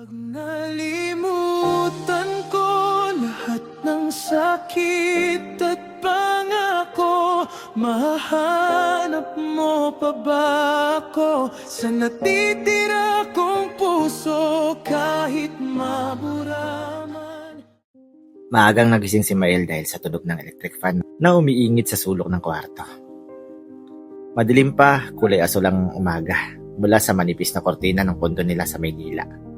Pag nalimutan ko lahat ng sakit at pangako, mahanap mo pa ba ako sa natitira kong puso kahit mabura man? Maagang nagising si Mael dahil sa tunog ng electric fan na umiingit sa sulok ng kwarto. Madilim pa, kulay asul ang umaga mula sa manipis na kortina ng kondo nila sa Maynila.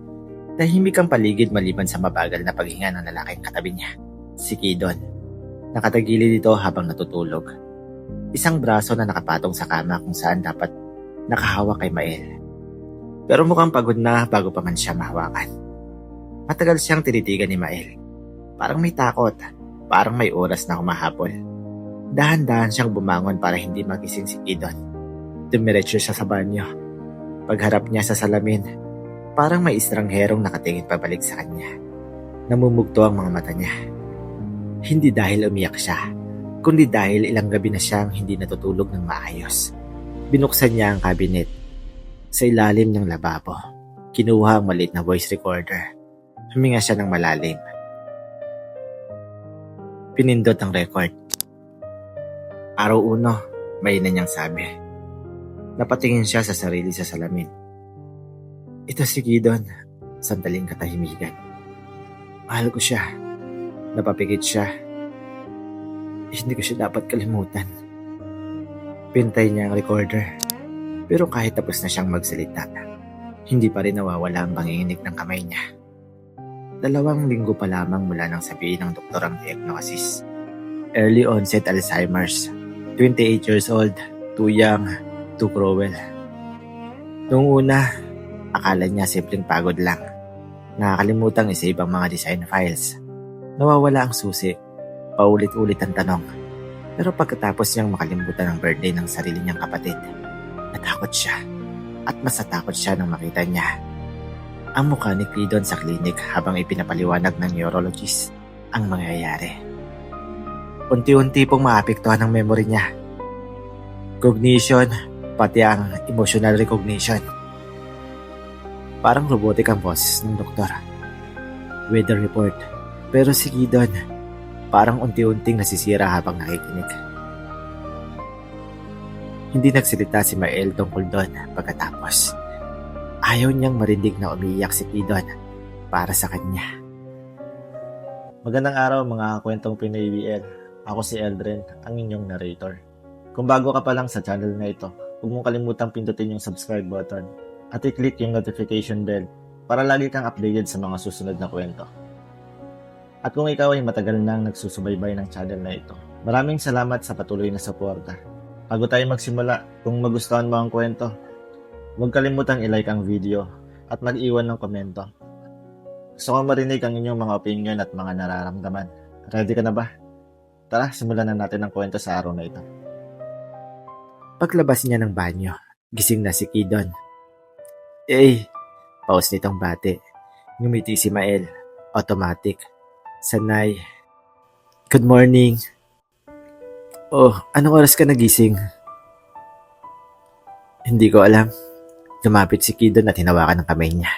Tahimik ang paligid maliban sa mabagal na paghinga ng lalaking katabi niya, si Kidon. Nakatagilid dito habang natutulog. Isang braso na nakapatong sa kama kung saan dapat nakahawak kay Mael. Pero mukhang pagod na bago pa man siya mahawakan. Matagal siyang tinitigan ni Mael. Parang may takot, parang may oras na humahapol. Dahan-dahan siyang bumangon para hindi magising si Kidon. Dumiretso siya sa banyo. Pagharap niya sa salamin, parang may estrangherong nakatingin pabalik sa kanya. Namumugto ang mga mata niya. Hindi dahil umiyak siya, kundi dahil ilang gabi na siyang hindi natutulog ng maayos. Binuksan niya ang cabinet. Sa ilalim ng lababo, kinuha ang maliit na voice recorder. Huminga siya ng malalim. Pinindot ang record. Araw 1, may na niyang sabi. Napatingin siya sa sarili sa salamin. Ito si Kidon, sandaling katahimikan. Mahal ko siya. Napapikit siya. Hindi ko siya dapat kalimutan. Pintay niya ang recorder. Pero kahit tapos na siyang magsalita, hindi pa rin nawawala ang panginginig ng kamay niya. 2 linggo pa lamang mula nang sabihin ng doktor ang diagnosis. Early onset Alzheimer's. 28 years old, too young, too cruel. Noong una, akala niya simpleng pagod lang. Nakakalimutang isave ang mga design files. Nawawala ang susi. Paulit-ulit ang tanong. Pero pagkatapos niyang makalimutan ang birthday ng sarili niyang kapatid, natakot siya. At mas natakot siya nang makita niya ang mukha ni Kidon sa klinik habang ipinapaliwanag ng neurologist ang mangyayari. Unti-unti pong maapektuhan ang memory niya. Cognition, pati ang emotional recognition. Parang robotic ang boses ng doktor. Weather report. Pero si Kidon, parang unti-unting nasisira habang nakikinig. Hindi nagsalita si Mael tungkol doon pagkatapos. Ayaw niyang marinig na umiiyak si Kidon para sa kanya. Magandang araw mga kwentong Pinoy BL. Ako si Eldren, ang inyong narrator. Kung bago ka pa lang sa channel na ito, huwag mong kalimutang pindutin yung subscribe button at i-click yung notification bell para lagi kang updated sa mga susunod na kwento. At kung ikaw ay matagal nang nagsusubaybay ng channel na ito, maraming salamat sa patuloy na suporta. Bago tayo magsimula, kung magustuhan mo ang kwento, huwag kalimutang i-like ang video at mag-iwan ng komento. Gusto ko marinig ang inyong mga opinion at mga nararamdaman. Ready ka na ba? Tara, simulan na natin ang kwento sa araw na ito. Paglabas niya ng banyo, gising na si Kidon. Pause nitong bate. Ngumiti si Mael. Automatic. Sanay. Good morning. Oh, anong oras ka nagising? Hindi ko alam. Lumapit si Kidon at hinawakan ng kamay niya.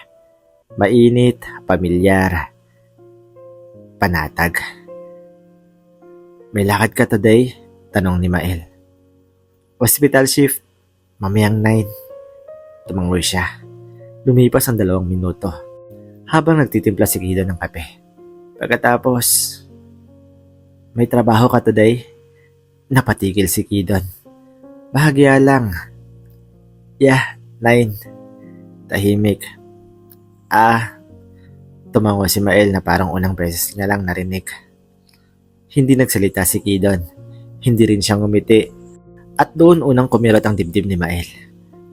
Mainit, pamilyar, panatag. May lakad ka today? Tanong ni Mael. Hospital shift, mamayang 9. Tumangoy siya. Lumipas ang 2 minuto habang nagtitimpla si Kidon ng kape. Pagkatapos, may trabaho ka today? Napatigil si Kidon. Bahagya lang. Yeah, 9. Tahimik. Tumango si Mael na parang unang beses niya lang narinig. Hindi nagsalita si Kidon. Hindi rin siyang ngumiti. At doon unang kumirot ang dibdib ni Mael.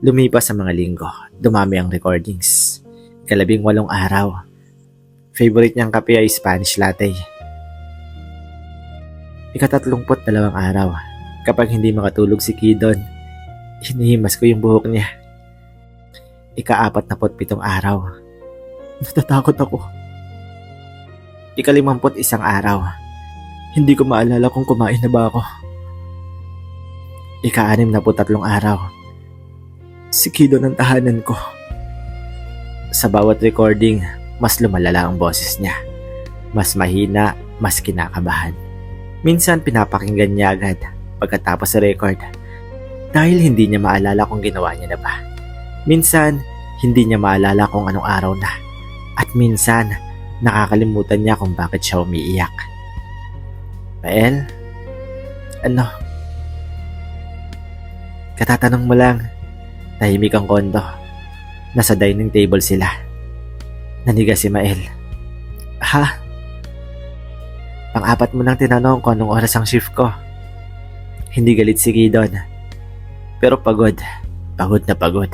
Lumipas ang mga linggo. Dumami ang recordings. 18 araw. Favorite niyang kape ay Spanish latte. 32 araw. Kapag hindi makatulog si Kidon, hinihimas ko yung buhok niya. 47 araw. Natatakot ako. 51 araw. Hindi ko maalala kung kumain na ba ako. 63 araw. Si Kidon ang tahanan ko. Sa bawat recording, mas lumalala ang boses niya. Mas mahina, mas kinakabahan. Minsan pinapakinggan niya agad pagkatapos sa record dahil hindi niya maalala kung ginawa niya na ba. Minsan, hindi niya maalala kung anong araw na. At minsan, nakakalimutan niya kung bakit siya umiiyak. Mael? Ano? Katatanong mo lang. Tahimik ang kondo. Nasa dining table sila. Naniga si Mael. Ha? Pang-apat mo nang tinanong kung anong oras ang shift ko. Hindi galit si Gidon. Pero pagod. Pagod na pagod.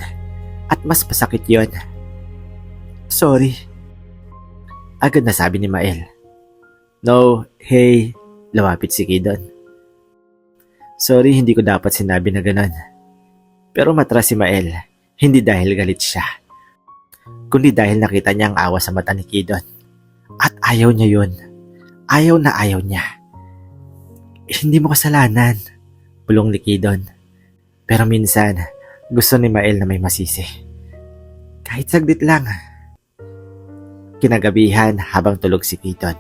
At mas pasakit yon. Sorry. Agad na sabi ni Mael. No, hey. Lumapit si Gidon. Sorry, hindi ko dapat sinabi na ganon. Pero matras si Mael. Hindi dahil galit siya. Kundi dahil nakita niya ang awa sa mata ni Gidon. At ayaw niya yun. Ayaw na ayaw niya. Hindi mo kasalanan. Bulong ni Gidon. Pero minsan, gusto ni Mael na may masisi. Kahit saglit lang. Kinagabihan habang tulog si Gidon.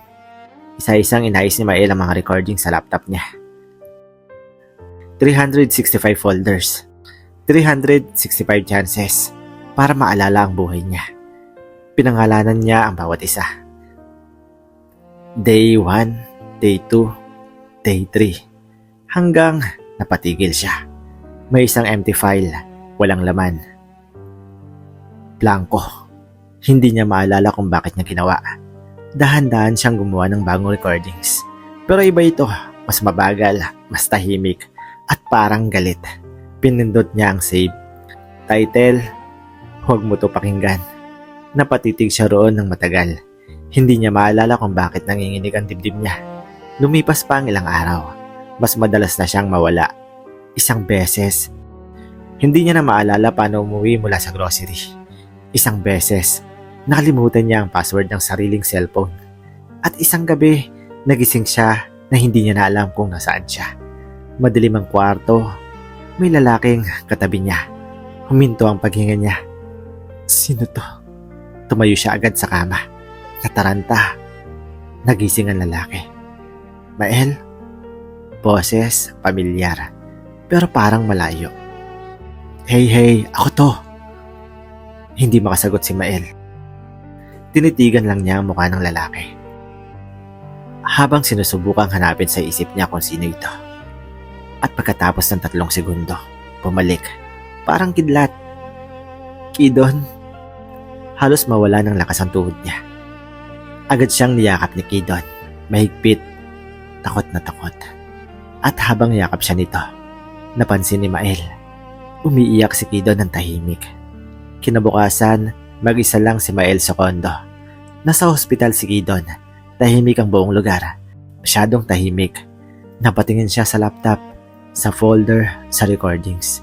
Isa-isang inayos ni Mael ang mga recording sa laptop niya. 365 folders. 365 chances para maalala ang buhay niya. Pinangalanan niya ang bawat isa. Day 1, Day 2, Day 3. Hanggang napatigil siya. May isang empty file, walang laman. Blanco. Hindi niya maalala kung bakit niya ginawa. Dahan-dahan siyang gumawa ng bagong recordings. Pero iba ito, mas mabagal, mas tahimik, at parang galit. Pinindot niya ang save. Title, huwag mo to pakinggan. Napatitig siya roon ng matagal. Hindi niya maalala kung bakit nanginginig ang dibdib niya. Lumipas pa ang ilang araw. Mas madalas na siyang mawala. Isang beses. Hindi niya na maalala paano umuwi mula sa grocery. Isang beses. Nakalimutan niya ang password ng sariling cellphone. At isang gabi, nagising siya na hindi niya na alam kung nasaan siya. Madilim ang kwarto. May lalaking katabi niya. Huminto ang paghinga niya. Sino to? Tumayo siya agad sa kama. Nataranta. Nagising ang lalaki. Mael? Boses, pamilyar. Pero parang malayo. Hey, ako to. Hindi makasagot si Mael. Tinitigan lang niya ang mukha ng lalaki. Habang sinusubukang hanapin sa isip niya kung sino ito. At pagkatapos ng 3 segundo, bumalik. Parang kidlat. Gidon. Halos mawala ng lakas ang tuhod niya. Agad siyang niyakap ni Gidon. Mahigpit. Takot na takot. At habang yakap siya nito, napansin ni Mael. Umiiyak si Gidon ng tahimik. Kinabukasan, mag-isa lang si Mael sa kondo. Nasa hospital si Gidon. Tahimik ang buong lugar. Masyadong tahimik. Napatingin siya sa laptop, sa folder, sa recordings.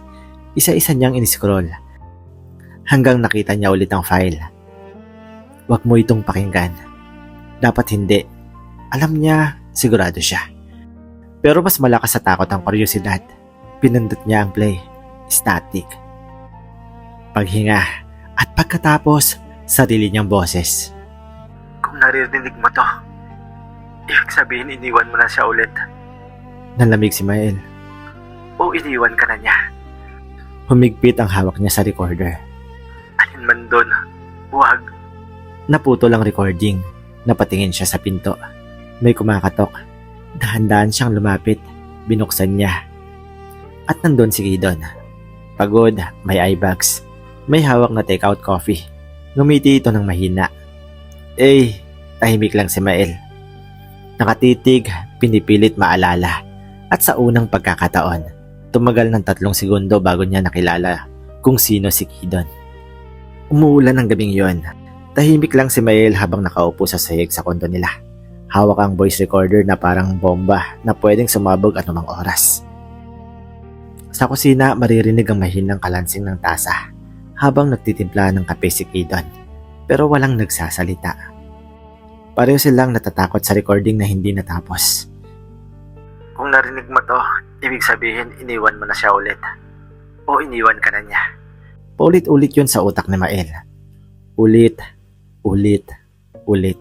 Isa-isa niyang in-scroll. Hanggang nakita niya ulit ang file. Huwag mo itong pakinggan. Dapat hindi. Alam niya, sigurado siya. Pero mas malakas sa takot ang kuryosidad. Pinindot niya ang play. Static. Paghinga. At pagkatapos, sarili niyang boses. Kung naririnig mo to, ibig sabihin iniwan mo na siya ulit. Nalamig si Mael. O iniwan ka na niya. Humigpit ang hawak niya sa recorder. Alin man doon, huwag. Naputol ang recording. Napatingin siya sa pinto. May kumakatok. Dahan-dahan siyang lumapit. Binuksan niya. At nandun si Gidon. Pagod, may eye bags. May hawak na take-out coffee. Ngumiti ito ng mahina. Tahimik lang si Mael. Nakatitig, pinipilit maalala. At sa unang pagkakataon, tumagal ng 3 segundo bago niya nakilala kung sino si Gidon. Umuulan ng gabing yon. Tahimik lang si Mael habang nakaupo sa sahig sa kondo nila. Hawak ang voice recorder na parang bomba na pwedeng sumabog anumang oras. Sa kusina, maririnig ang mahinang kalansing ng tasa habang nagtitimpla ng kape si Gidon, pero walang nagsasalita. Pareho silang natatakot sa recording na hindi natapos. Kung narinig mo to, ibig sabihin iniwan mo na siya ulit. O iniwan ka na niya. Paulit-ulit yun sa utak ni Mael. Ulit, Ulit.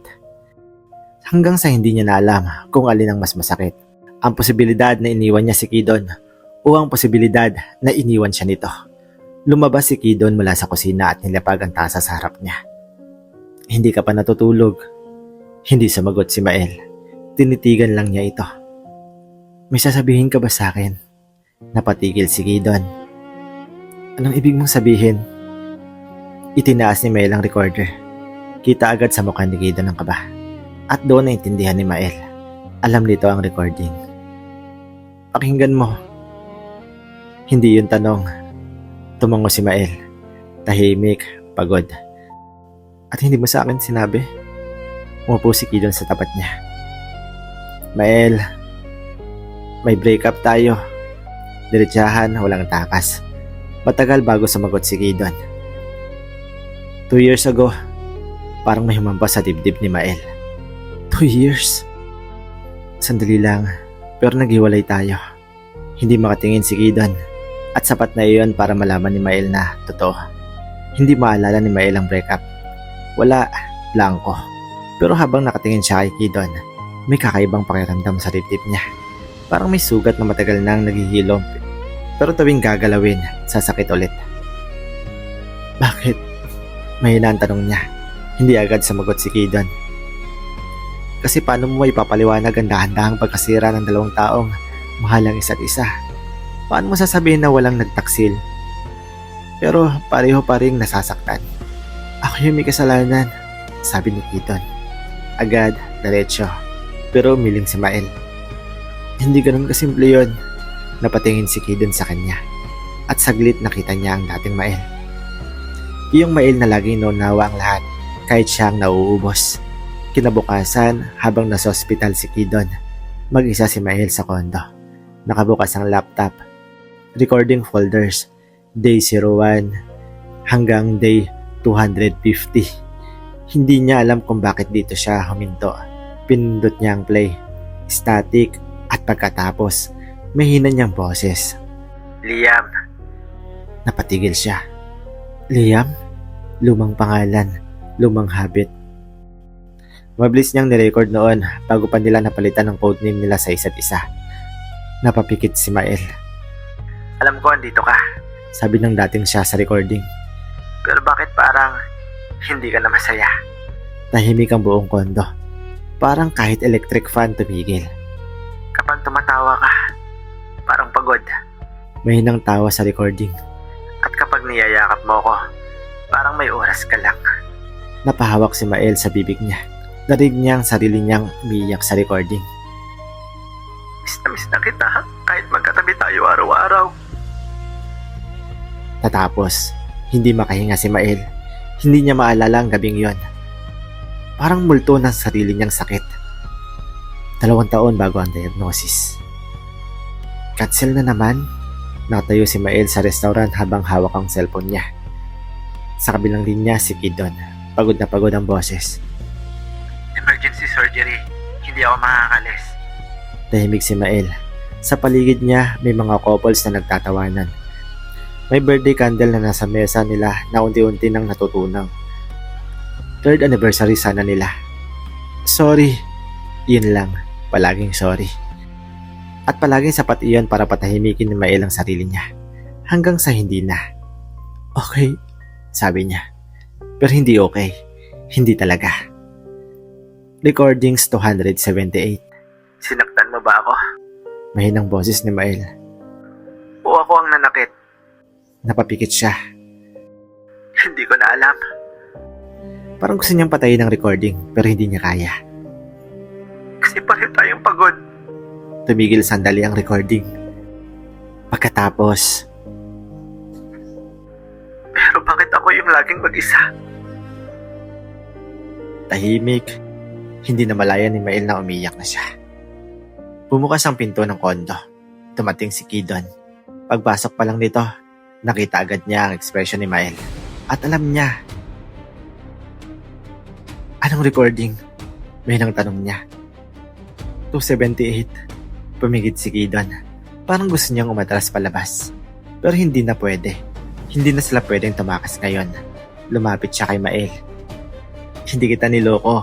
Hanggang sa hindi niya na alam kung alin ang mas masakit. Ang posibilidad na iniwan niya si Kidon o ang posibilidad na iniwan siya nito. Lumabas si Kidon mula sa kusina at nilapag ang tasa sa harap niya. Hindi ka pa natutulog. Hindi sumagot si Mael. Tinitigan lang niya ito. May sasabihin ka ba sa akin? Napatigil si Kidon. Anong ibig mong sabihin? Itinaas ni Mael ang recorder. Kita agad sa mukha ni Kidon ang kaba. At doon naintindihan ni Mael. Alam nito ang recording. Pakinggan mo. Hindi yun tanong. Tumango si Mael. Tahimik, pagod. At hindi mo sa akin sinabi? Umupo si Kidon sa tapat niya. Mael, may breakup tayo. Diretsahan, walang takas. Matagal bago sumagot si Kidon. 2 years ago, parang may humampas sa dibdib ni Mael. 2 years? Sandali lang, pero naghiwalay tayo. Hindi makatingin si Kidon. At sapat na iyon para malaman ni Mael na totoo. Hindi maalala ni Mael ang breakup. Wala, blanco. Pero habang nakatingin siya kay Kidon, may kakaibang pakiramdam sa dibdib niya. Parang may sugat na matagal nang naghihilom. Pero tuwing gagalawin, sasakit ulit. Bakit? Mahina ang tanong niya. Hindi agad sumagot si Kidon. Kasi paano mo ipapaliwanag ang dahan-dahang pagkasira ng dalawang taong mahal ang isa't isa? Paano mo sasabihin na walang nagtaksil? Pero pareho pa rin nasasaktan. Ako yung may kasalanan, sabi ni Kidon. Agad, diretso. Pero umiling si Mael. Hindi ganun kasimple yun. Napatingin si Kidon sa kanya. At saglit nakita niya ang dating Mael. Yung Mael na laging naunawa ang lahat, kahit siya ang nauubos. Kinabukasan, habang nasa ospital si Kidon, mag-isa si Mael sa kondo. Nakabukas ang laptop. Recording folders. Day 01 hanggang day 250. Hindi niya alam kung bakit dito siya huminto. Pinindot niya ang play. Static at pagkatapos, may hina niyang boses. Liam. Napatigil siya. Liam? Lumang pangalan. Lumang habit. Mabilis niyang nirecord noon bago pa nila napalitan ang codename nila sa isa't isa. Napapikit si Mael. Alam ko andito ka, sabi ng dating siya sa recording. Pero bakit parang hindi ka na masaya? Tahimik ang buong kondo. Parang kahit electric fan tumigil. Kapag tumatawa ka, parang pagod. May hinang tawa sa recording. At kapag niyayakap mo ko, parang may oras ka lang. Napahawak si Mael sa bibig niya. Narinig niya ang sarili niyang umiiyak sa recording. Miss na kita ha? Kahit magkatabi tayo araw-araw. Tatapos, hindi makahinga si Mael. Hindi niya maalala ang gabing yon. Parang multo ng sarili niyang sakit. 2 taon bago ang diagnosis. Cancel na naman. Nakatayo si Mael sa restaurant habang hawak ang cellphone niya. Sa kabilang linya si Kidon. Pagod na pagod ang boses. Emergency surgery. Hindi ako makakalis. Tahimik si Mael. Sa paligid niya, may mga couples na nagtatawanan. May birthday candle na nasa mesa nila na unti-unti nang natutunaw. 3rd anniversary sana nila. Sorry. Yun lang. Palaging sorry. At palaging sapat iyon para patahimikin ni Mael ang sarili niya. Hanggang sa hindi na. Okay, sabi niya. Pero hindi okay. Hindi talaga. Recordings 278. Sinaktan mo ba ako? Mahinang boses ni Mael. O ako ang nanakit? Napapikit siya. Hindi ko na alam. Parang gusto niyang patayin ang recording pero hindi niya kaya. Kasi pareho tayong pagod. Tumigil sandali ang recording. Pagkatapos, pero bakit ako yung laging mag-isa? Tahimik. Hindi na malaya ni Mael na umiyak na siya. Bumukas ang pinto ng kondo. Tumating si Kidon. Pagpasok pa lang nito, nakita agad niya ang ekspresyon ni Mael. At alam niya. Anong recording? May nang tanong niya. 278. Pumigit si Kidon. Parang gusto niyang umatras palabas. Pero hindi na pwede. Hindi na sila pwedeng tumakas ngayon. Lumapit siya kay Mael. Hindi kita niloko.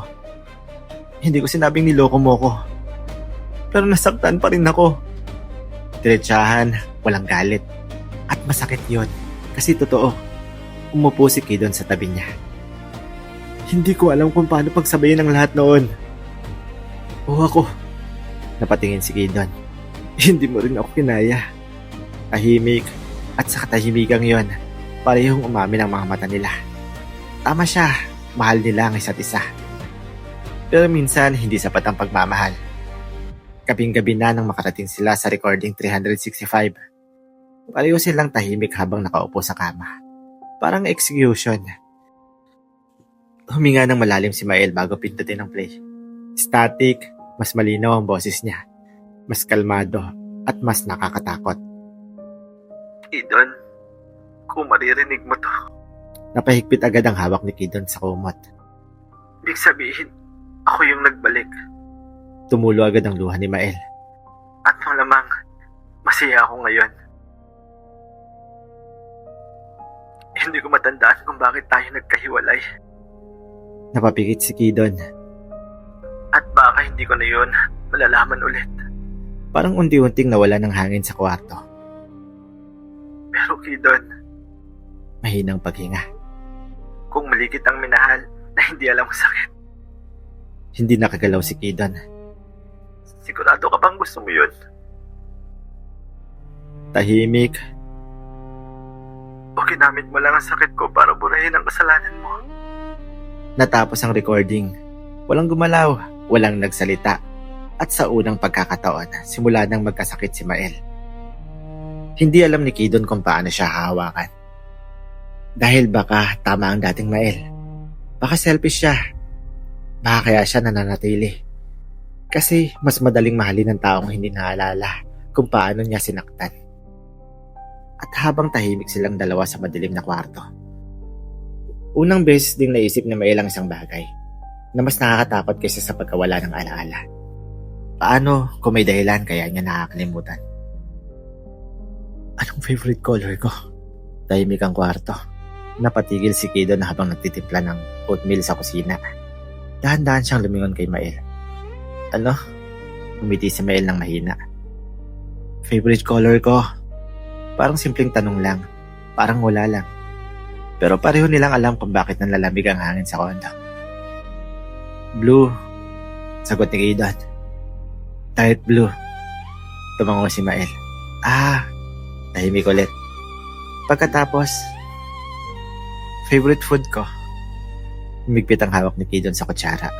Hindi ko sinabing niloko mo ko. Pero nasaktan pa rin ako. Diretsahan, walang galit. At masakit yon. Kasi totoo, umupo si Kidon sa tabi niya. Hindi ko alam kung paano pagsabayin ang lahat noon. O ako. Napatingin si Kidon. Hindi mo rin ako kinaya. Tahimik at sa katahimigang yon, parehong umamin ang mga mata nila. Tama siya, mahal nila ang isa't isa. Pero minsan hindi sapat ang pagmamahal. Gabing-gabi na nang makarating sila sa recording 365. Pareho silang tahimik habang nakaupo sa kama. Parang execution. Huminga ng malalim si Mael bago pindutin ang play. Static, mas malinaw ang boses niya. Mas kalmado at mas nakakatakot. Kidon, kung maririnig mo to. Napahigpit agad ang hawak ni Kidon sa kumot. Ibig sabihin, ako yung nagbalik. Tumulo agad ang luha ni Mael. At malamang, masaya ako ngayon. Hindi ko matandaan kung bakit tayo nagkahiwalay. Napapikit si Kidon. At baka hindi ko na yun malalaman ulit. Parang unti-unting nawala ng hangin sa kwarto. Pero Kidon, mahinang paghinga. Kung mali kitang minahal na hindi alam ang sakit. Hindi nakagalaw si Kidon. Sigurado ka bang gusto mo yun? Tahimik. O ginamit mo lang ang sakit ko para burahin ang kasalanan mo? Natapos ang recording. Walang gumalaw, walang nagsalita. At sa unang pagkakataon, simula nang magkasakit si Mael. Hindi alam ni Kidon kung paano siya hahawakan. Dahil baka tama ang dating Mael. Baka selfish siya. Baka kaya siya nananatili. Kasi mas madaling mahalin ng taong hindi naalala kung paano niya sinaktan. At habang tahimik silang dalawa sa madilim na kwarto, unang beses ding naisip ni Mael ang isang bagay na mas nakakatakot kaysa sa pagkawala ng alaala. Paano kung may dahilan kaya niya nakakalimutan? Anong favorite color ko? Tahimik ang kwarto. Napatigil si Kidon habang nagtitimpla ng oatmeal sa kusina. Dahan-dahan siyang lumingon kay Mael. Ano? Umiti si Mael ng mahina. Favorite color ko? Parang simpleng tanong lang. Parang wala lang. Pero pareho nilang alam kung bakit nanlalamig ang hangin sa kondo. Blue. Sagot ni Kidon. Light blue. Tumango si Mael. Tahimik ulit. Pagkatapos, favorite food ko. Humigpit ang hawak ni Kidon sa kutsara.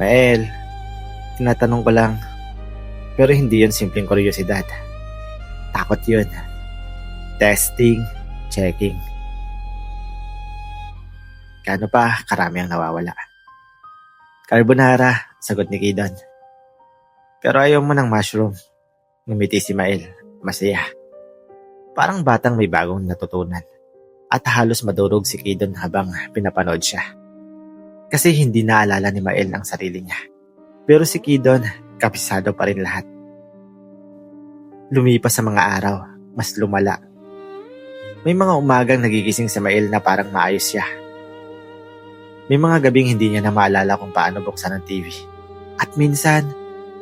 Mael, tinatanong ko lang. Pero hindi yun simpleng kuryosidad. Takot yun. Testing, checking. Gaano pa karami ang nawawala? Carbonara, sagot ni Kidon. Pero ayaw mo ng mushroom. Ngumiti si Mael. Masaya. Parang batang may bagong natutunan. At halos madurog si Kidon habang pinapanood siya. Kasi hindi naalala ni Mael ang sarili niya. Pero si Kidon, kapisado pa rin lahat. Lumipas sa mga araw, mas lumala. May mga umagang nagigising si Mael na parang maayos siya. May mga gabing hindi niya na maalala kung paano buksan ang TV. At minsan,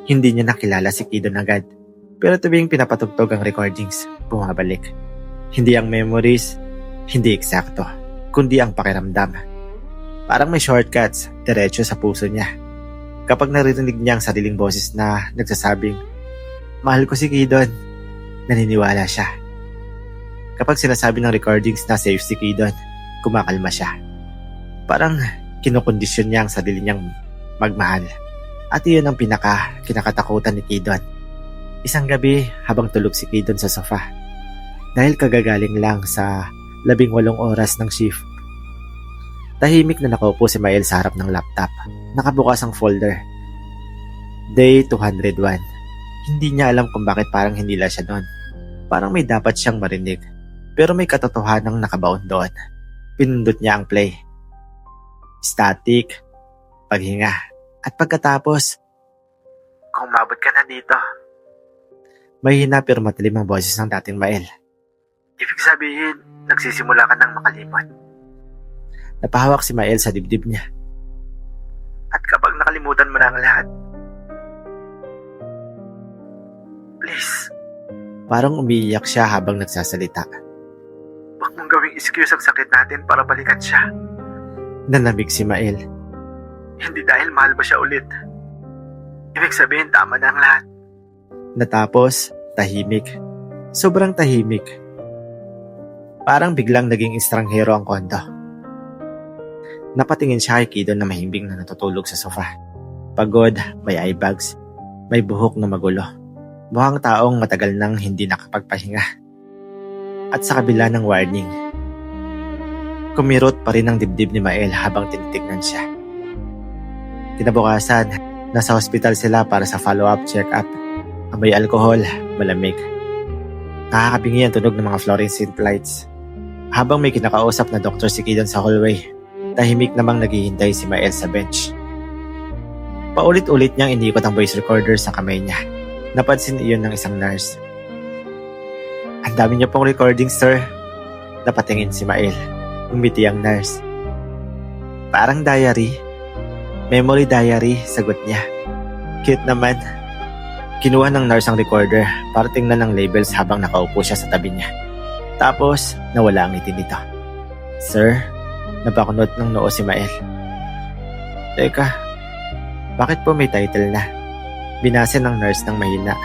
hindi niya nakilala si Kidon agad. Pero tuwing pinapatugtog ang recordings, bumabalik. Hindi ang memories, hindi eksakto, kundi ang pakiramdam. Parang may shortcuts, diretso sa puso niya. Kapag naririnig niya ang sariling boses na nagsasabing, mahal ko si Kidon, naniniwala siya. Kapag sinasabi ng recordings na safe si Kidon, kumakalma siya. Parang kinukondisyon niya ang sarili niyang magmahal. At iyon ang kinakatakutan ni Kidon. Isang gabi habang tulog si Kidon sa sofa. Dahil kagagaling lang sa 18 oras ng shift. Tahimik na nakaupo si Mael sa harap ng laptop. Nakabukas ang folder. Day 201. Hindi niya alam kung bakit parang hinila siya doon. Parang may dapat siyang marinig. Pero may katotohanang nakabaon doon. Pinundot niya ang play. Static. Paghinga. At pagkatapos, kung mabot ka na dito. Mahina pero matalim ang boses ng dating Mael. Ibig sabihin, nagsisimula ka ng makalimot. Napahawak si Mael sa dibdib niya. kalimutan mo na ang lahat. Please. Parang umiiyak siya habang nagsasalita. Huwag mong gawing excuse ang sakit natin para balikan siya. Nanlamig si Mael. Hindi dahil mahal ba siya ulit. Ibig sabihin tama na ang lahat. Natapos, tahimik. Sobrang tahimik. Parang biglang naging estranghero ang kondo. Napatingin siya kay Kidon na mahimbing na natutulog sa sofa. Pagod, may eye bags, may buhok na magulo. Mukhang taong matagal nang hindi nakapagpahinga. At sa kabila ng warning, kumirot pa rin ang dibdib ni Mael habang tinitignan siya. Kinabukasan, nasa hospital sila para sa follow-up check-up. Amoy alkohol, malamig. Nakakabingi ang tunog ng mga fluorescent lights. Habang may kinakausap na doktor si Kidon sa hallway, tahimik namang naghihintay si Mael sa bench. Paulit-ulit niyang iniikot ang voice recorder sa kamay niya. Napansin iyon ng isang nurse. Ang dami niyo pong recording, sir. Napatingin si Mael. Umiti ang nurse. Parang diary. Memory diary, sagot niya. Cute naman. Kinuha ng nurse ang recorder para tingnan ang labels habang nakaupo siya sa tabi niya. Tapos, nawala ang ngiti nito. Sir, napakunot ng noo si Mael. Teka, bakit po may title na? Binase ng nurse ng mahina.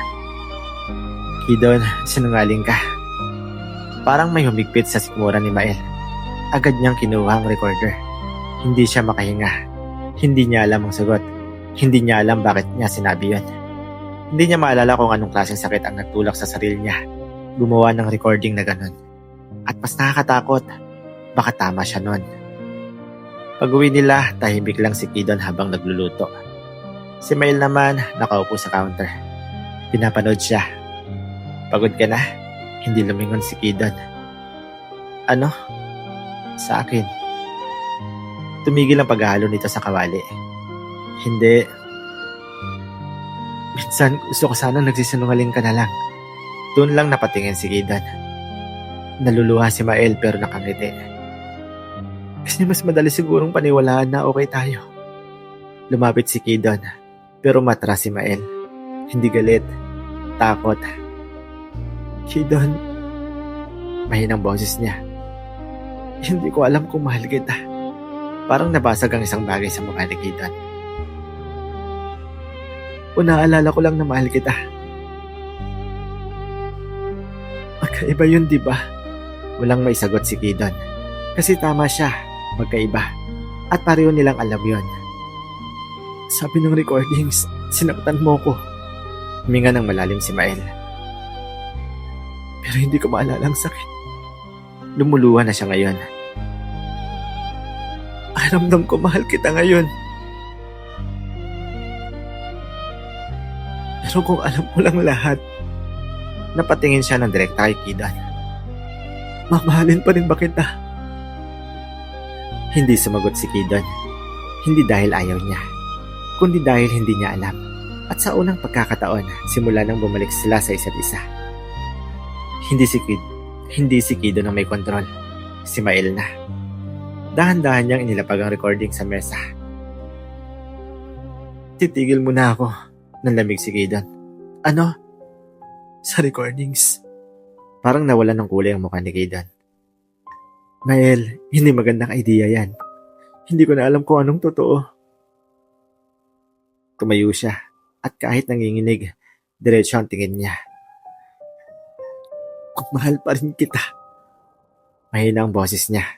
Kidon, sinungaling ka. Parang may humigpit sa sikmura ni Mael. Agad niyang kinuha ang recorder. Hindi siya makahinga. Hindi niya alam ang sagot. Hindi niya alam bakit niya sinabi yun. Hindi niya maalala kung anong klaseng sakit ang nagtulak sa sarili niya. Gumawa ng recording na ganun. At mas nakakatakot, baka tama siya nun. Pag-uwi nila, tahimik lang si Kidon habang nagluluto. Si Mael naman, nakaupo sa counter. Pinapanood siya. Pagod ka na? Hindi lumingon si Kidon. Ano? Sa akin. Tumigil ang paghahalo nito sa kawali. Hindi. Minsan, gusto ko sana nagsisinungaling ka na lang. Doon lang napatingin si Kidon. Naluluha si Mael pero nakangiti. Kasi mas madali sigurong paniwalaan na okay tayo. Lumapit si Kidon. Pero matras si Mael. Hindi galit. Takot. Kidon. Mahinang boses niya. Hindi ko alam kung mahal kita. Parang nabasag ang isang bagay sa mukha ni Kidon. Naalala ko lang na mahal kita. Magkaiba yun, di ba? Walang may sagot si Kidon. Kasi tama siya. Magkaiba. At pareho nilang alam yun. Sabi ng recordings, sinaktan mo ko. Huminga ng malalim si Mael. Pero hindi ko maalala ang sakit. Lumuluha na siya ngayon. Aramdam ko mahal kita ngayon. Pero kung alam mo lang lahat, napatingin siya ng direkta kay Kidon. Mamahalin pa rin ba kita? Hindi sumagot si Kidon. Hindi dahil ayaw niya, kundi dahil hindi niya alam. At sa unang pagkakataon, simula nang bumalik sila sa isa't isa. Hindi si Kidon ang may kontrol. Si Mael na. Dahan-dahan niyang inilapag ang recording sa mesa. Titigil mo na ako. Nanlamig si Kidon. Ano? Sa recordings. Parang nawalan ng kulay ang mukha ni Kidon. Mael, hindi magandang idea yan. Hindi ko na alam kung anong totoo. Tumayo siya at kahit nanginginig, diretso ang tingin niya. Kung mahal pa rin kita. Mahina ang boses niya.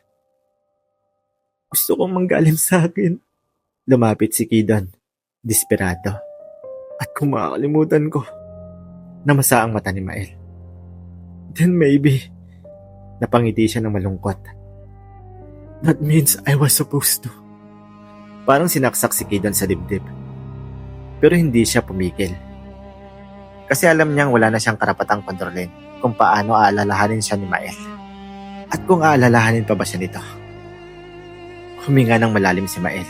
Gusto kong manggaling sa akin. Lumapit si Kidon, desperado. At kung makakalimutan ko, namasa ang mata ni Mael. Then maybe, napangiti siya ng malungkot. That means I was supposed to. Parang sinaksak si Kidon sa dibdib. Pero hindi siya pumigil. Kasi alam niyang wala na siyang karapatang kontrolin kung paano aalalahanin siya ni Mael. At kung aalalahanin pa ba siya nito. Huminga ng malalim si Mael.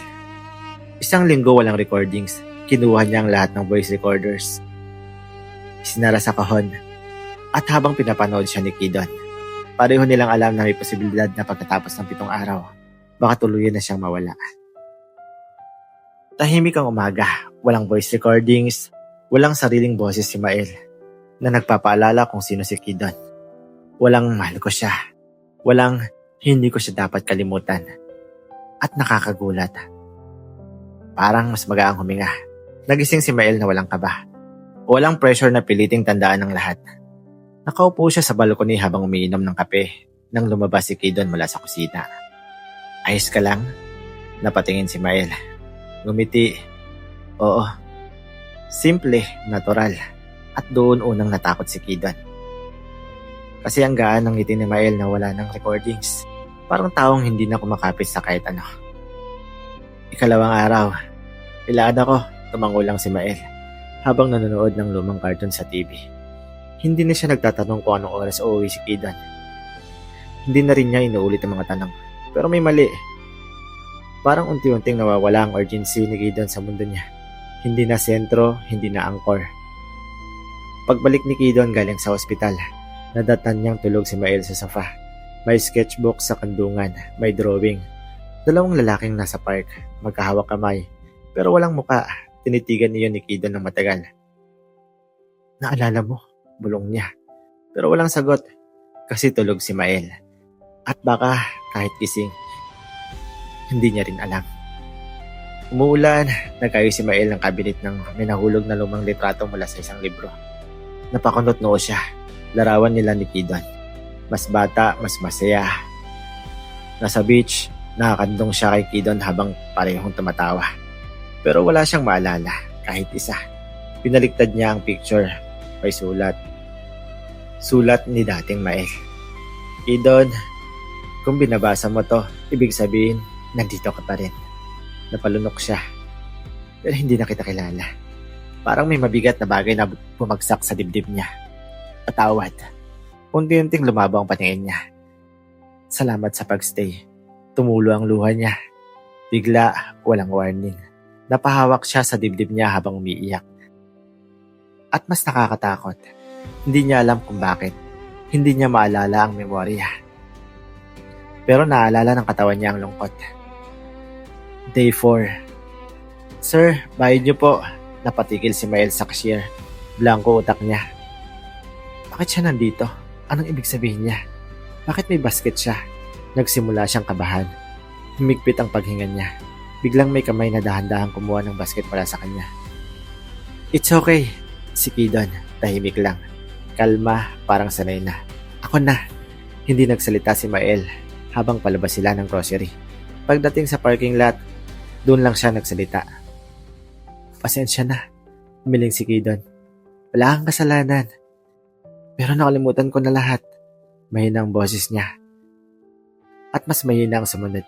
1 linggo walang recordings. Kinuha niya ang lahat ng voice recorders. Sinara sa kahon. At habang pinapanood siya ni Kidon, pareho nilang alam na may posibilidad na pagkatapos ng 7 araw, baka tuluyan na siyang mawala. Tahimik ang umaga, walang voice recordings, walang sariling boses si Mael na nagpapaalala kung sino si Kidon. Walang mahal ko siya, walang hindi ko siya dapat kalimutan. At nakakagulat. Parang mas magaang huminga. Nagising si Mael na walang kaba. Walang pressure na piliting tandaan ng lahat. Nakaupo siya sa balkoni habang umiinom ng kape nang lumabas si Kidon mula sa kusina. Ayos ka lang? Napatingin si Mael. Ngumiti. Oo. Simple, natural. At doon unang natakot si Kidon. Kasi ang gaan ng ngiti ni Mael na wala ng recordings. Parang taong hindi na kumakapit sa kahit ano. Ikalawang araw. Ilaan ako, tumangulang si Mael habang nanonood ng lumang cartoon sa TV. Hindi na siya nagtatanong kung anong oras uuwi si Kidon. Hindi na rin niya inuulit ang mga tanong. Pero may mali. Parang unti-unting nawawala ang urgency ni Kidon sa mundo niya. Hindi na sentro, hindi na angkor. Pagbalik ni Kidon galing sa ospital, nadatan niyang tulog si Mael sa sofa. May sketchbook sa kandungan, may drawing. Dalawang lalaking nasa park, magkahawak kamay. Pero walang muka, tinitigan niyo ni Kidon ng matagal. Naalala mo, bulong niya. Pero walang sagot, kasi tulog si Mael. At baka kahit gising, hindi niya rin alam. Umuulan, nagayos si Mael ng kabinet ng may nahulog na lumang litrato mula sa isang libro. Napakunot noo siya, larawan nila ni Kidon. Mas bata, mas masaya. Nasa beach, nakakandong siya kay Kidon habang parehong tumatawa. Pero wala siyang maalala, kahit isa. Pinaliktad niya ang picture, may sulat. Sulat ni dating Mael. Kidon, kung binabasa mo to, ibig sabihin, nandito ka pa rin. Napalunok siya. Pero hindi na kita kilala. Parang may mabigat na bagay na bumagsak sa dibdib niya. Patawad. Unti-unting lumabo ang patingin niya. Salamat sa pagstay. Tumulo ang luha niya. Bigla, walang warning. Napahawak siya sa dibdib niya habang umiiyak. At mas nakakatakot. Hindi niya alam kung bakit. Hindi niya maalala ang memorya. Pero naalala ng katawan niya ang lungkot. Day 4. Sir, bayad niyo po. Napatigil si Mael sa cashier. Blanco utak niya. Bakit siya nandito? Anong ibig sabihin niya? Bakit may basket siya? Nagsimula siyang kabahan. Humigpit ang paghinga niya. Biglang may kamay na dahan-dahang kumuha ng basket mula sa kanya. It's okay. Si Kidon, tahimik lang. Kalma, parang sanay na. Ako na. Hindi nagsalita si Mael habang palabas sila ng grocery. Pagdating sa parking lot, doon lang siya nagsalita. Pasensya na, umiling si Kidon. Wala kang kasalanan. Pero nakalimutan ko na lahat. Mahina ang boses niya. At mas mahina ang sumunod.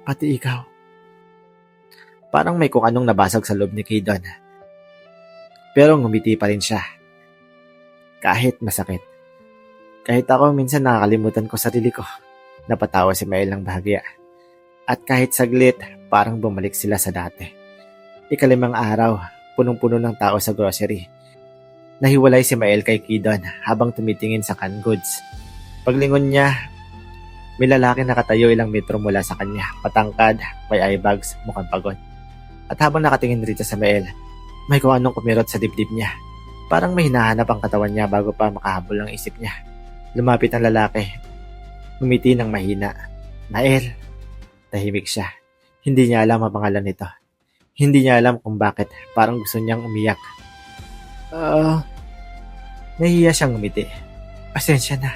Pati ikaw. Parang may kung anong nabasag sa loob ni Kidon. Pero ngumiti pa rin siya. Kahit masakit. Kahit ako minsan nakakalimutan ko sarili ko. Napatawa si Mael ng bahagya. At kahit saglit, parang bumalik sila sa dati. Ikalimang araw, punong-puno ng tao sa grocery. Nahiwalay si Mael kay Kidon habang tumitingin sa canned goods. Paglingon niya, may lalaki nakatayo ilang metro mula sa kanya. Patangkad, may eye bags, mukhang pagod. At habang nakatingin rito sa Mael, may kung anong kumirot sa dibdib niya. Parang may hinahanap ang katawan niya bago pa makahabol ang isip niya. Lumapit ang lalaki. Ngumiti ng mahina. Mael. Tahimik siya. Hindi niya alam ang pangalan nito. Hindi niya alam kung bakit. Parang gusto niyang umiyak. Nahihiya siyang ngumiti. Pasensya na.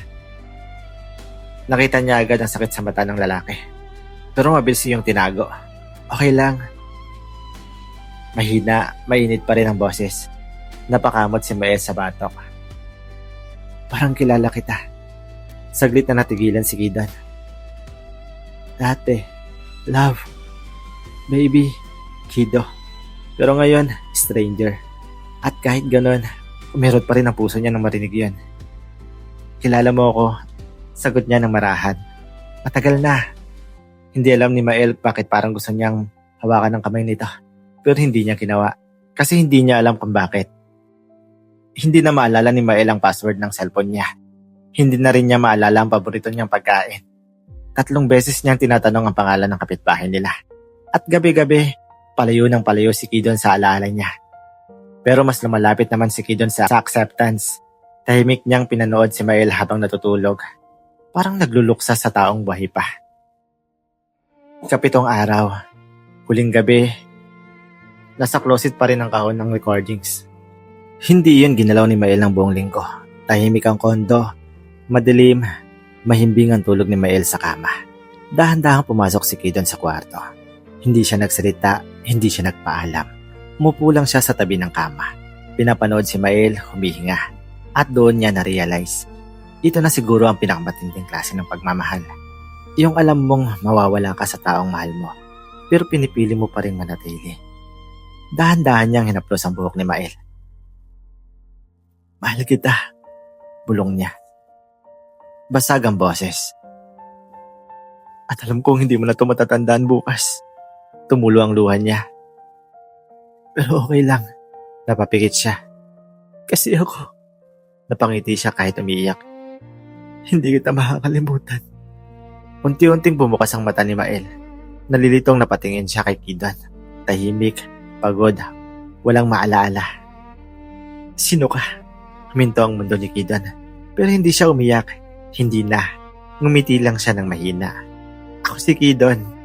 Nakita niya agad ang sakit sa mata ng lalaki. Pero mabilis yung tinago. Okay lang. Mahina, mainit pa rin ang boses. Napakamot si Mael sa batok. Parang kilala kita. Saglit na natigilan si Kidon. Dati, love, baby, Kido. Pero ngayon, stranger. At kahit ganon, umirot pa rin ang puso niya nang marinig yun. Kilala mo ako, sagot niya ng marahan. Matagal na. Hindi alam ni Mael bakit parang gusto niyang hawakan ng kamay nito. Pero hindi niya ginawa. Kasi hindi niya alam kung bakit. Hindi na maalala ni Mael ang password ng cellphone niya. Hindi na rin niya maalala ang paborito niyang pagkain. 3 beses niyang tinatanong ang pangalan ng kapitbahay nila. At gabi-gabi, Palayo ng palayo si Kidon sa alaala niya. Pero mas lumalapit naman si Kidon sa acceptance. Tahimik niyang pinanood si Mael habang natutulog. Parang nagluluksa sa taong buhay pa. Ikapitong araw, huling gabi, nasa closet pa rin ang kahon ng recordings. Hindi yun ginalaw ni Mael ng buong linggo. Tahimik ang kondo, madilim, mahimbing ang tulog ni Mael sa kama. Dahan-dahang pumasok si Kidon sa kwarto. Hindi siya nagsalita, hindi siya nagpaalam. Umupo lang siya sa tabi ng kama. Pinapanood si Mael, humihinga. At doon niya na-realize, ito na siguro ang pinakamatinding klase ng pagmamahal. Yung alam mong mawawala ka sa taong mahal mo, pero pinipili mo pa rin manatili. Dahan-dahan niyang hinaplos ang buhok ni Mael. Mahal kita, bulong niya. Basag ang boses. At alam kong hindi mo na ito matatandaan bukas. Tumulo ang luha niya. Pero okay lang, napapikit siya. Kasi ako, napangiti siya kahit umiiyak. Hindi kita makakalimutan. Unti-unting bumukas ang mata ni Mael. Nalilitong napatingin siya kay Kidon. Tahimik, pagod, walang maalaala. Sino ka? Huminto ang mundo ni Kidon. Pero hindi siya umiyak. Hindi na. Ngumiti lang siya ng mahina. Ako si Kidon.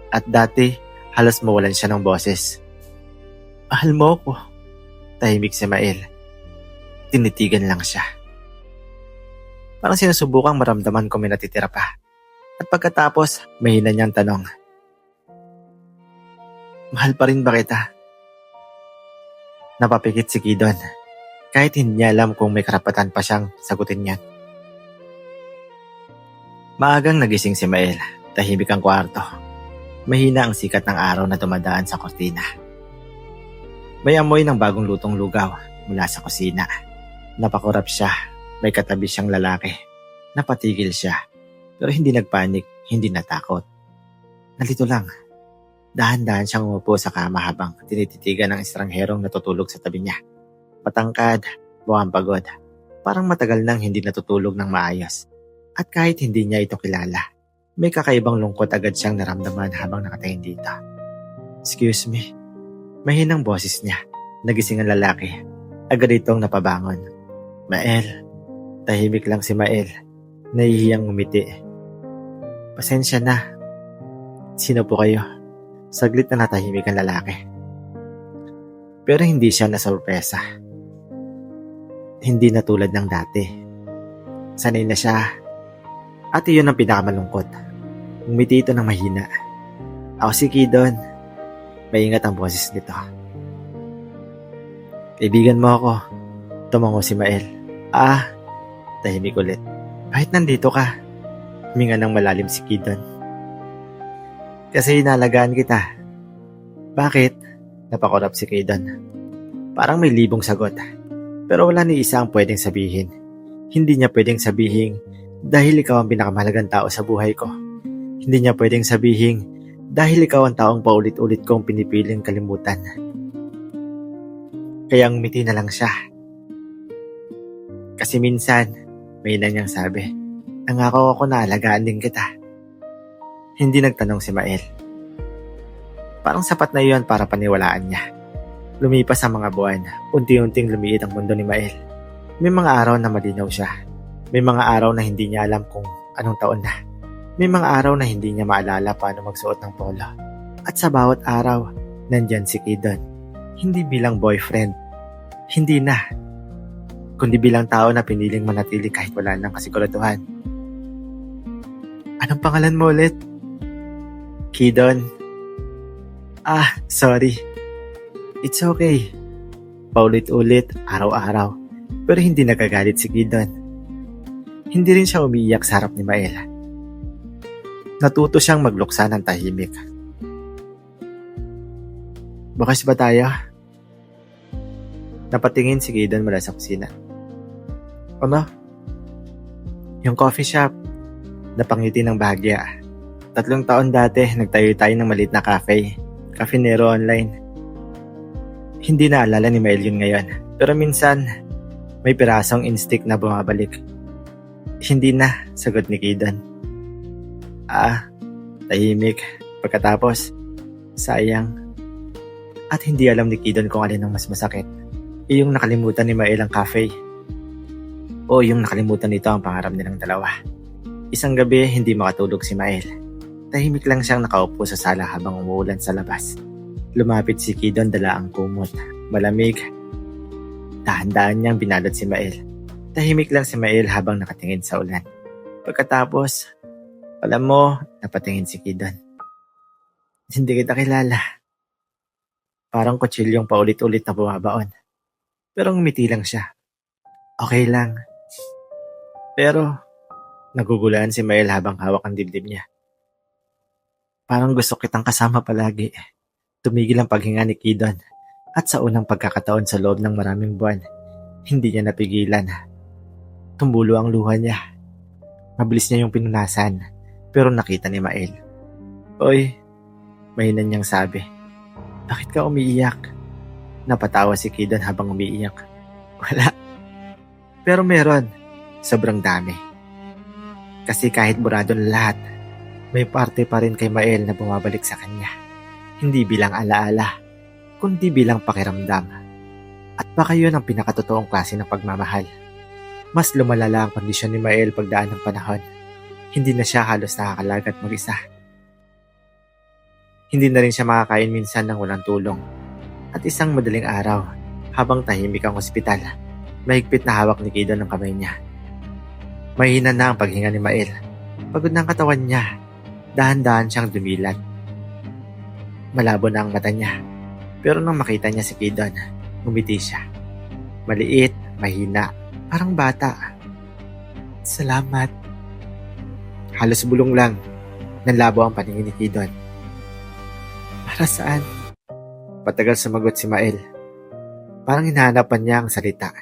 At dati, halos mawalan siya ng boses. Mahal mo ko. Tahimik si Mael. Tinitigan lang siya. Parang sinusubukang maramdaman kung may natitira pa. At pagkatapos, mahina niyang tanong. Mahal pa rin ba kita? Napapikit si Kidon. Kahit hindi niya alam kung may karapatan pa siyang sagutin yan. Maagang nagising si Mael. Tahimik ang kwarto. Mahina ang sikat ng araw na dumadaan sa kortina. May amoy ng bagong lutong lugaw mula sa kusina. Napakurap siya. May katabi siyang lalaki. Napatigil siya. Pero hindi nagpanik, hindi natakot. Nalito lang. Dahan-dahan siyang umupo sa kama habang tinititigan ng estrangherong natutulog sa tabi niya. Matangkad, mukhang pagod. Parang matagal nang hindi natutulog ng maayos. At kahit hindi niya ito kilala, may kakaibang lungkot agad siyang naramdaman habang nakatingin dito. Excuse me. Mahinang boses niya. Nagising ang lalaki. Agad itong napabangon. Mael. Tahimik lang si Mael. Nahihiyang umiti. Pasensya na. Sino po kayo? Saglit na natahimik ang lalaki. Pero hindi siya nasorpresa. Hindi na tulad ng dati. Sanay na siya. At iyon ang pinakamalungkot. Umiti ito ng mahina. Ako si Kidon. Maingat ang boses nito. Kaibigan mo ako. Tumango si Mael. Tahimik ulit. Bakit nandito ka? Huminga ng malalim si Kidon. Kasi inalagaan kita. Bakit? Napakurap si Kidon. Parang may libong sagot. Pero wala ni isa ang pwedeng sabihin. Hindi niya pwedeng sabihin dahil ikaw ang pinakamahalagang tao sa buhay ko. Hindi niya pwedeng sabihin dahil ikaw ang taong paulit-ulit kong pinipiling kalimutan. Kaya ngumiti na lang siya. Kasi minsan, may niyang sabi, nangako ako na alagaan din kita. Hindi nagtanong si Mael. Parang sapat na iyon para paniwalaan niya. Lumipas ang mga buwan, unti-unting lumiit ang mundo ni Mael. May mga araw na malinaw siya. May mga araw na hindi niya alam kung anong taon na. May mga araw na hindi niya maalala paano magsuot ng polo. At sa bawat araw, nandyan si Kidon. Hindi bilang boyfriend. Hindi na. Kundi bilang tao na piniling manatili kahit wala nang kasiguraduhan. Anong pangalan mo ulit? Kidon. Sorry. It's okay. Paulit-ulit, araw-araw. Pero hindi nagagalit si Kidon. Hindi rin siya umiiyak sa harap ni Mael. Natuto siyang magluksa ng tahimik. Bukas ba tayo? Napatingin si Kidon mula sa kusina. Ano? Yung coffee shop. Napangiti ng bahagya. 3 taon dati, nagtayo tayo ng maliit na cafe. Cafinero online. Hindi na alala ni Mael yun ngayon. Pero minsan, may pirasong instinct na bumabalik. Hindi na, sagot ni Kidon. Tahimik. Pagkatapos, sayang. At hindi alam ni Kidon kung alin ang mas masakit. Yung nakalimutan ni Mael ang cafe. O yung nakalimutan nito ang pangarap nilang dalawa. Isang gabi, hindi makatulog si Mael. Tahimik lang siyang nakaupo sa sala habang umuulan sa labas. Lumapit si Kidon, dala ang kumot. Malamig. Dahan-dahan niyang binalot si Mael. Tahimik lang si Mael habang nakatingin sa ulan. Pagkatapos, alam mo, napatingin si Kidon. Hindi kita kilala. Parang kutsilyong paulit-ulit na bumabaon. Pero ngumiti lang siya. Okay lang. Pero, nagugulaan si Mael habang hawak ang dibdib niya. Parang gusto kitang kasama palagi. Tumigil ang paghinga ni Kidon. At sa unang pagkakataon sa loob ng maraming buwan, hindi niya napigilan. Tumulo ang luha niya. Mabilis niya yung pinunasan, pero nakita ni Mael. Oy, mahina niyang sabi. Bakit ka umiiyak? Napatawa si Kidon habang umiiyak. Wala. Pero meron. Sobrang dami. Kasi kahit burado na lahat, may parte pa rin kay Mael na bumabalik sa kanya. Hindi bilang alaala, kundi bilang pakiramdam. At baka yun ang pinakatotoong klase ng pagmamahal. Mas lumalala ang kondisyon ni Mael pagdaan ng panahon. Hindi na siya halos nakakalagat mag-isa. Hindi na rin siya makakain minsan ng walang tulong. At isang madaling araw, habang tahimik ang ospital, mahigpit na hawak ni Kidon ang kamay niya. Mahina na ang paghinga ni Mael. Pagod na ang katawan niya. Dahan-dahan siyang dumilat. Malabo na ang mata niya. Pero nang makita niya si Kidon, umiti siya. Maliit, mahina, parang bata. Salamat. Halos bulong lang. Nanlabo ang paningin ni Kidon. Para saan? Patagal sumagot si Mael. Parang hinahanapan niya ang salita.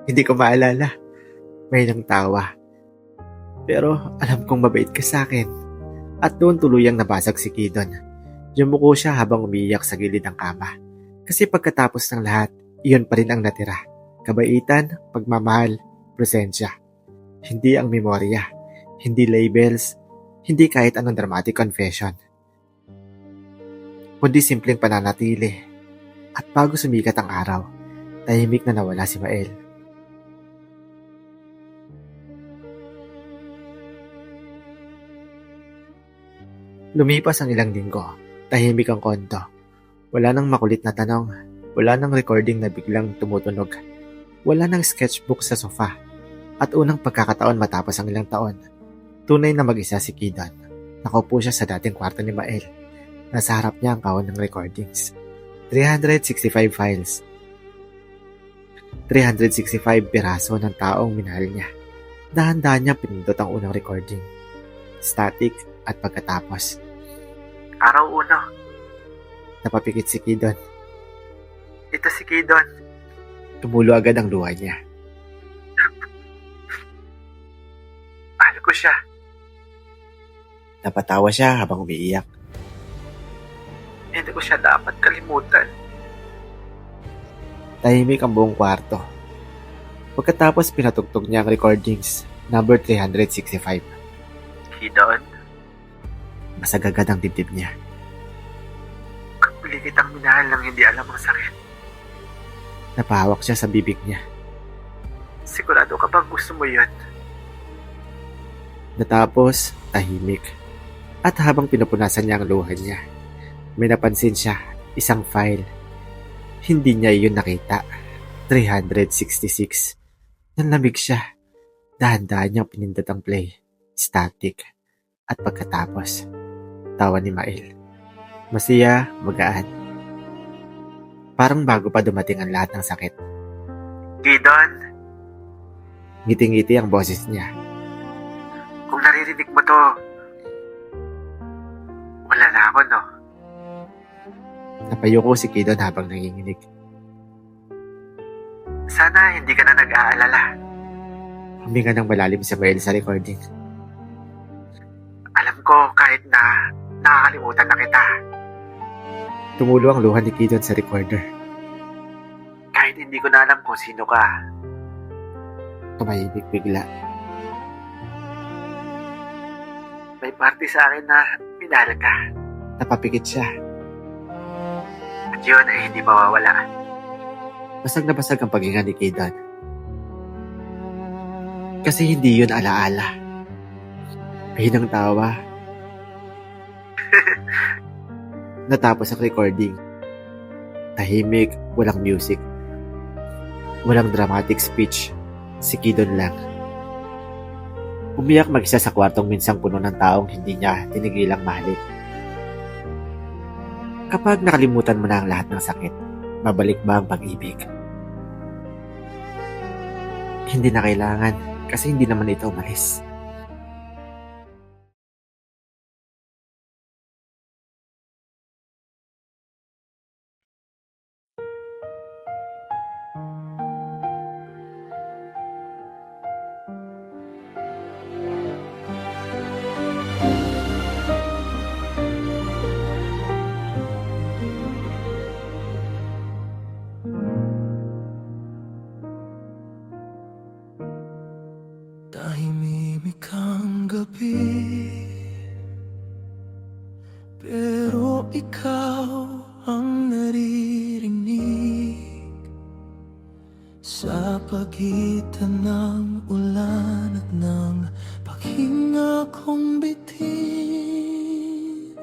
Hindi ko maalala. May ilang tawa. Pero alam kong mabait ka sa akin. At doon tuluyang nabasag si Kidon. Yumuko siya habang umiiyak sa gilid ng kama. Kasi pagkatapos ng lahat, iyon pa rin ang natira. Kabaitan, pagmamahal, presensya. Hindi ang memorya. Hindi labels. Hindi kahit anong dramatic confession. Kundi simpleng pananatili. At bago sumikat ang araw, tahimik na nawala si Mael. Lumipas ang ilang linggo. Tahimik ang konto. Wala nang makulit na tanong. Wala nang recording na biglang tumutunog. Wala nang sketchbook sa sofa. At unang pagkakataon matapos ang ilang taon, tunay na mag-isa si Kidon. Nakaupo siya sa dating kwarto ni Mael. Nasa harap niya ang kahon ng recordings. 365 files. 365 piraso ng taong minahal niya. Dahan-dahan niya pinindot ang unang recording. Static at pagkatapos. Araw 1. Napapikit si Kidon. Ito si Kidon. Tumulo agad ang luha niya. Mahal ko siya. Napatawa siya habang umiiyak. Hindi ko siya dapat kalimutan. Tahimik ang buong kwarto. Pagkatapos pinatugtog niya ang recordings, number 365. Kidon? Masagagad ang dibdib niya. Kapili kitang minahal nang hindi alam ang sakit. Napahawak siya sa bibig niya. Sigurado ka bang gusto mo yun? Natapos, tahimik. At habang pinupunasan niya ang luha niya, may napansin siya, isang file. Hindi niya iyon nakita. 366. Nanlamig siya. Dahan-dahan niyang pinindot ang play. Static. At pagkatapos, tawa ni Mael. Masaya, magaan. Parang bago pa dumating ang lahat ng sakit. Kidon? Ngiti-ngiti ang boses niya. Kung naririnig mo to, wala na ako, no? Napayuko si Kidon habang nanginginig. Sana hindi ka na nag-aalala. Huminga ng malalim si Mael sa recording. Alam ko kahit na nakakalimutan na kita. Tumulo ang luha ni Kidon sa recorder. Kahit hindi ko na alam kung sino ka. Tumahimik bigla. May parte sa akin na minahal ka. Napapikit siya. At yun ay hindi mawawala. Basag na basag ang paghinga ni Kidan. Kasi hindi yun alaala. Mahinang tawa. Natapos ang recording. Tahimik, walang music. Walang dramatic speech. Si Kidon lang. Umiyak mag-isa sa kwartong minsang puno ng taong hindi niya tinigilang mahalin. Kapag nakalimutan mo na ang lahat ng sakit, babalik ba ang pag-ibig? Hindi na kailangan kasi hindi naman ito umalis. Tahimik ang gabi, pero ikaw ang naririnig sa pagitan ng ulan at ng paghinga kong bitin.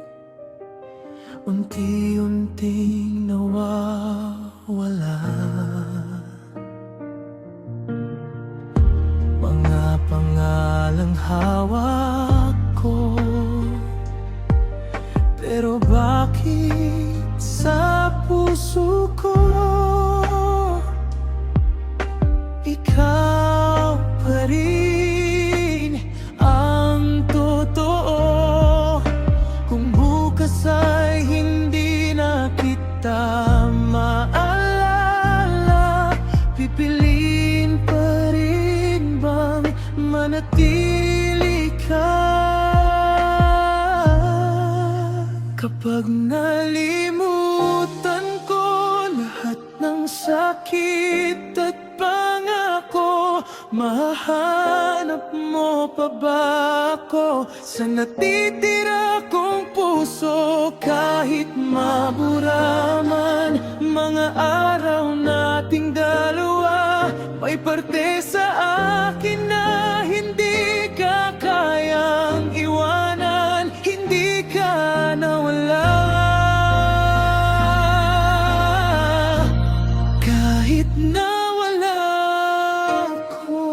Unti-unting nawawala mga pangalang hawak ko, pero bakit sa puso ko ikaw pa rin ang totoo? Kung bukas ay hindi na kita maalala, pipiliin pa rin bang manatili ka? Kapag nalimutan ko lahat ng sakit at pangako, mahanap mo pa ba ako sa natitira kong puso? Kahit mabura man mga araw nating dalawa, may parte sa akin na hindi ka kayang iwanan, hindi ka nawala. Kahit nawala ako,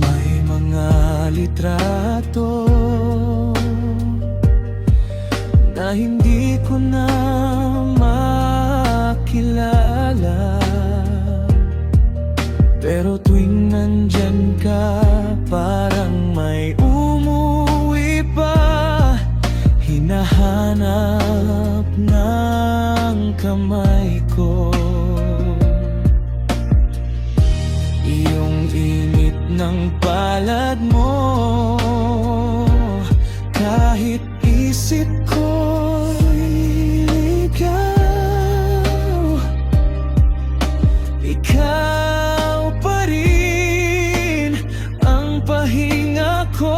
may mga litrato na hindi ko na makilala, pero tuwing nandyan ka, parang may umuwi pa. Hinahanap ng kamay ko iyong init ng palad mo. Kahit isip ko'y ikaw pa rin ang pahinga ko.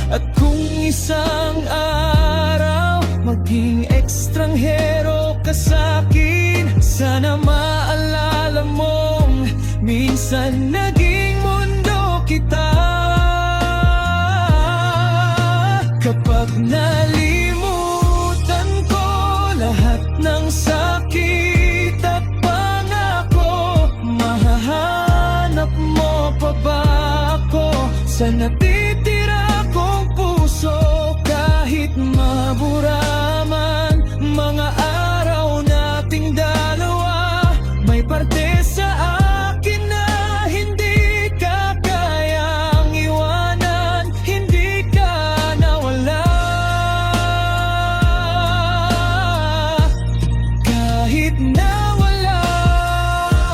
At kung isang araw maging ekstranghero ka sa'kin, sana maalala mong minsan naging mundo kita. Kapag nalimutan ko lahat ng sakit at pangako, mahahanap mo pa ba ako sa natitira kong puso? Kahit mabura man mga araw nating dalawa, may parte sa akin na hindi ka kayang iwanan, hindi ka nawala. Kahit nawala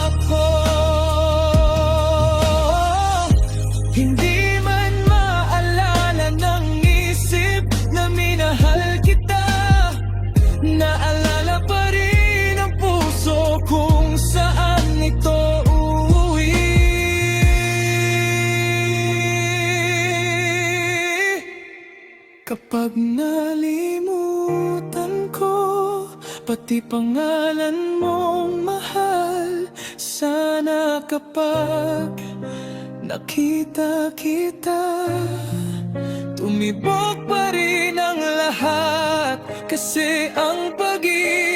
ako, hindi man maalala ng isip na minahal kita, naalala pa rin ang puso kung saan Pag nalimutan ko pati pangalan mong mahal, sana kapag nakita kita tumibok pa rin ang lahat. Kasi ang pag-ibig